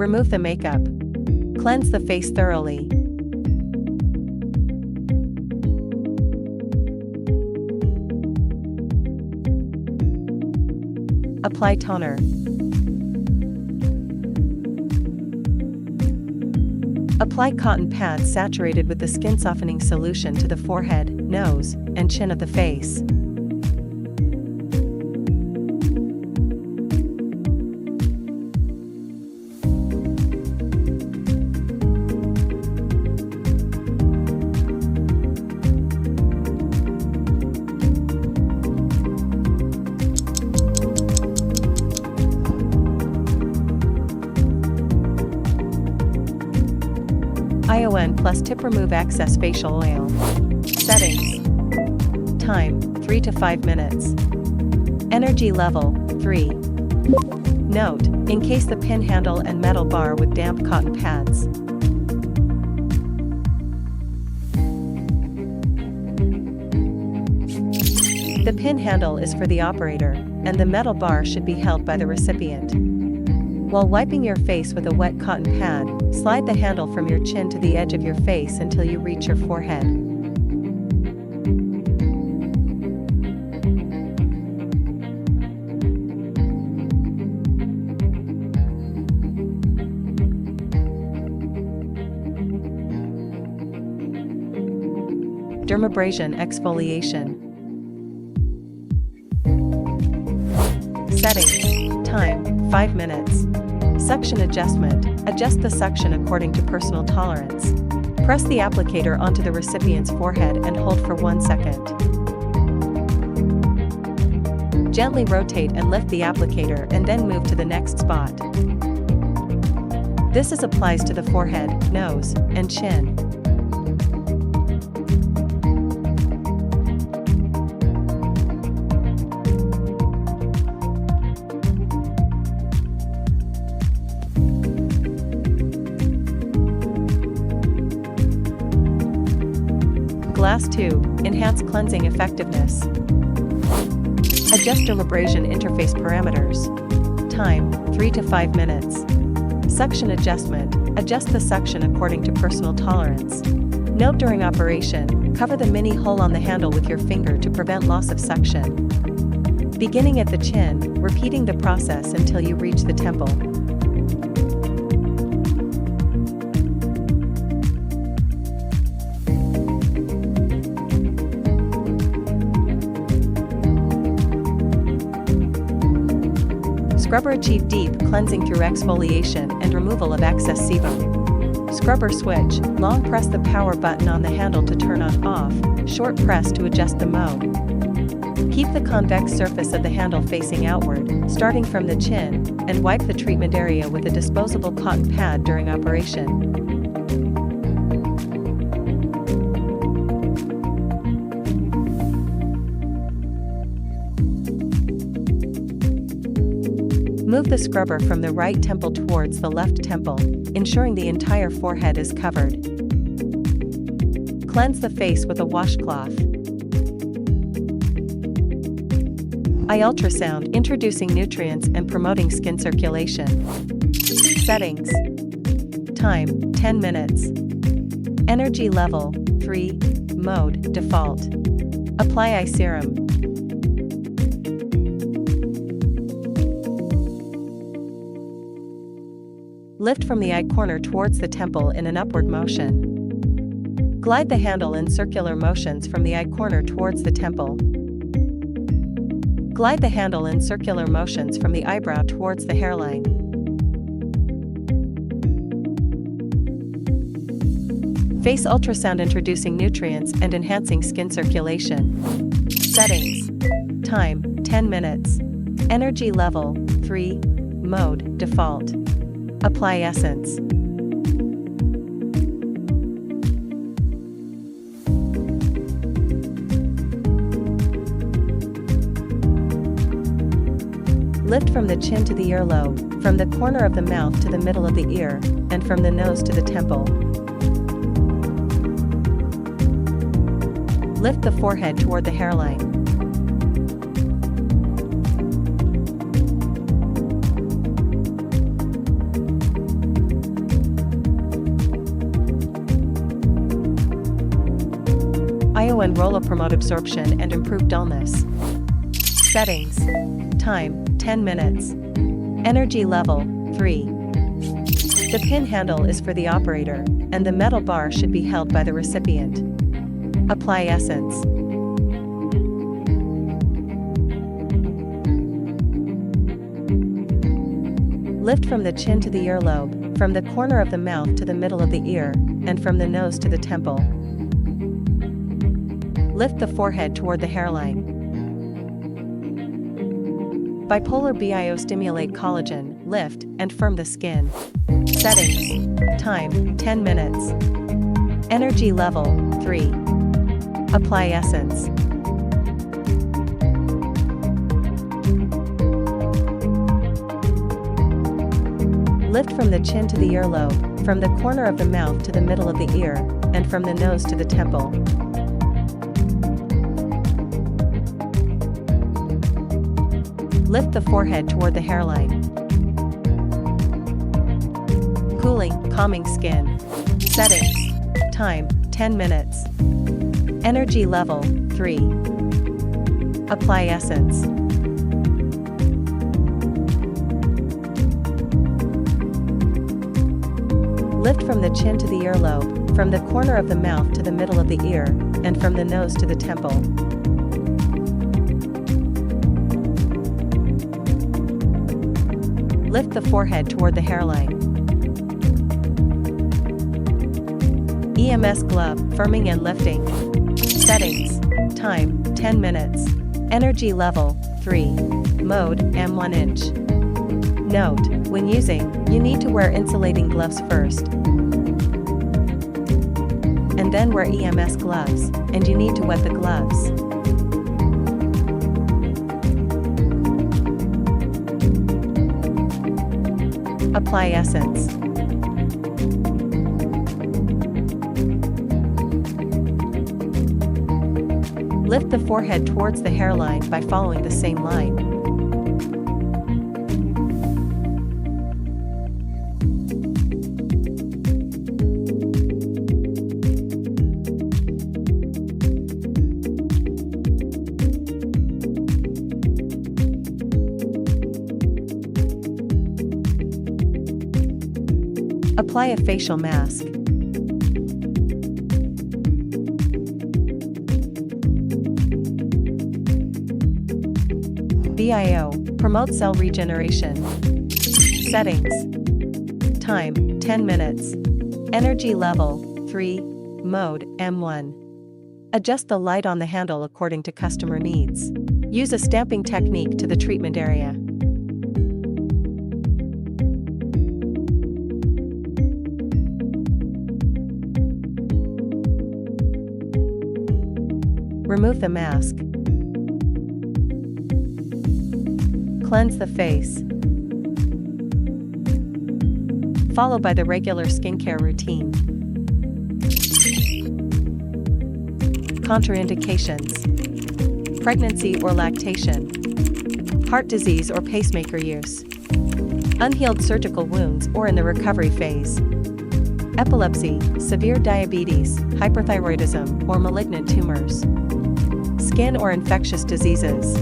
Remove the makeup. Cleanse the face thoroughly. Apply toner. Apply cotton pads saturated with the skin softening solution to the forehead, nose, and chin of the face. ION plus tip remove excess facial oil. Settings. Time, 3 to 5 minutes. Energy level, 3. Note, encase the pin handle and metal bar with damp cotton pads. The pin handle is for the operator, and the metal bar should be held by the recipient. While wiping your face with a wet cotton pad, slide the handle from your chin to the edge of your face until you reach your forehead. Dermabrasion exfoliation. Settings. Time, 5 minutes. Suction adjustment. Adjust the suction according to personal tolerance. Press the applicator onto the recipient's forehead and hold for 1 second. Gently rotate and lift the applicator and then move to the next spot. This applies to the forehead, nose, and chin. Glass 2, enhance cleansing effectiveness. Adjust dermabrasion interface parameters. Time, 3 to 5 minutes. Suction adjustment. Adjust the suction according to personal tolerance. Note during operation, cover the mini hole on the handle with your finger to prevent loss of suction. Beginning at the chin, repeating the process until you reach the temple. Scrubber achieve deep cleansing through exfoliation and removal of excess sebum. Scrubber switch. Long press the power button on the handle to turn on off, short press to adjust the mode. Keep the convex surface of the handle facing outward, starting from the chin, and wipe the treatment area with a disposable cotton pad during operation. Move the scrubber from the right temple towards the left temple, ensuring the entire forehead is covered. Cleanse the face with a washcloth. Eye ultrasound, introducing nutrients and promoting skin circulation. Settings. Time, 10 minutes. Energy level, 3. Mode, default. Apply eye serum. Lift from the eye corner towards the temple in an upward motion. Glide the handle in circular motions from the eye corner towards the temple. Glide the handle in circular motions from the eyebrow towards the hairline. Face ultrasound, introducing nutrients and enhancing skin circulation. Settings. Time, 10 minutes. Energy level, 3. Mode, default. Apply essence. Lift from the chin to the earlobe, from the corner of the mouth to the middle of the ear, and from the nose to the temple. Lift the forehead toward the hairline. and roller promote absorption and improve dullness. Settings. Time, 10 minutes. Energy level, 3. The pin handle is for the operator, and the metal bar should be held by the recipient. Apply essence. Lift from the chin to the earlobe, from the corner of the mouth to the middle of the ear, and from the nose to the temple. Lift the forehead toward the hairline. Bipolar biostimulate collagen, lift, and firm the skin. Settings. Time, 10 minutes. Energy level, 3. Apply essence. Lift from the chin to the earlobe, from the corner of the mouth to the middle of the ear, and from the nose to the temple. Lift the forehead toward the hairline. Cooling, calming skin. Settings. Time, 10 minutes. Energy level, 3. Apply essence. Lift from the chin to the earlobe, from the corner of the mouth to the middle of the ear, and from the nose to the temple. Lift the forehead toward the hairline. EMS glove, firming and lifting. Settings. Time, 10 minutes. Energy level, 3. Mode, M1 inch. Note, when using, you need to wear insulating gloves first. And then wear EMS gloves, and you need to wet the gloves. Apply essence. Lift the forehead towards the hairline by following the same line. Apply a facial mask. BIO, promote cell regeneration. Settings. Time, 10 minutes. Energy level, 3. Mode, M1. Adjust the light on the handle according to customer needs. Use a stamping technique to the treatment area. Remove the mask. Cleanse the face. Followed by the regular skincare routine. Contraindications: pregnancy or lactation, heart disease or pacemaker use, unhealed surgical wounds or in the recovery phase, epilepsy, severe diabetes, hyperthyroidism, or malignant tumors, skin or infectious diseases.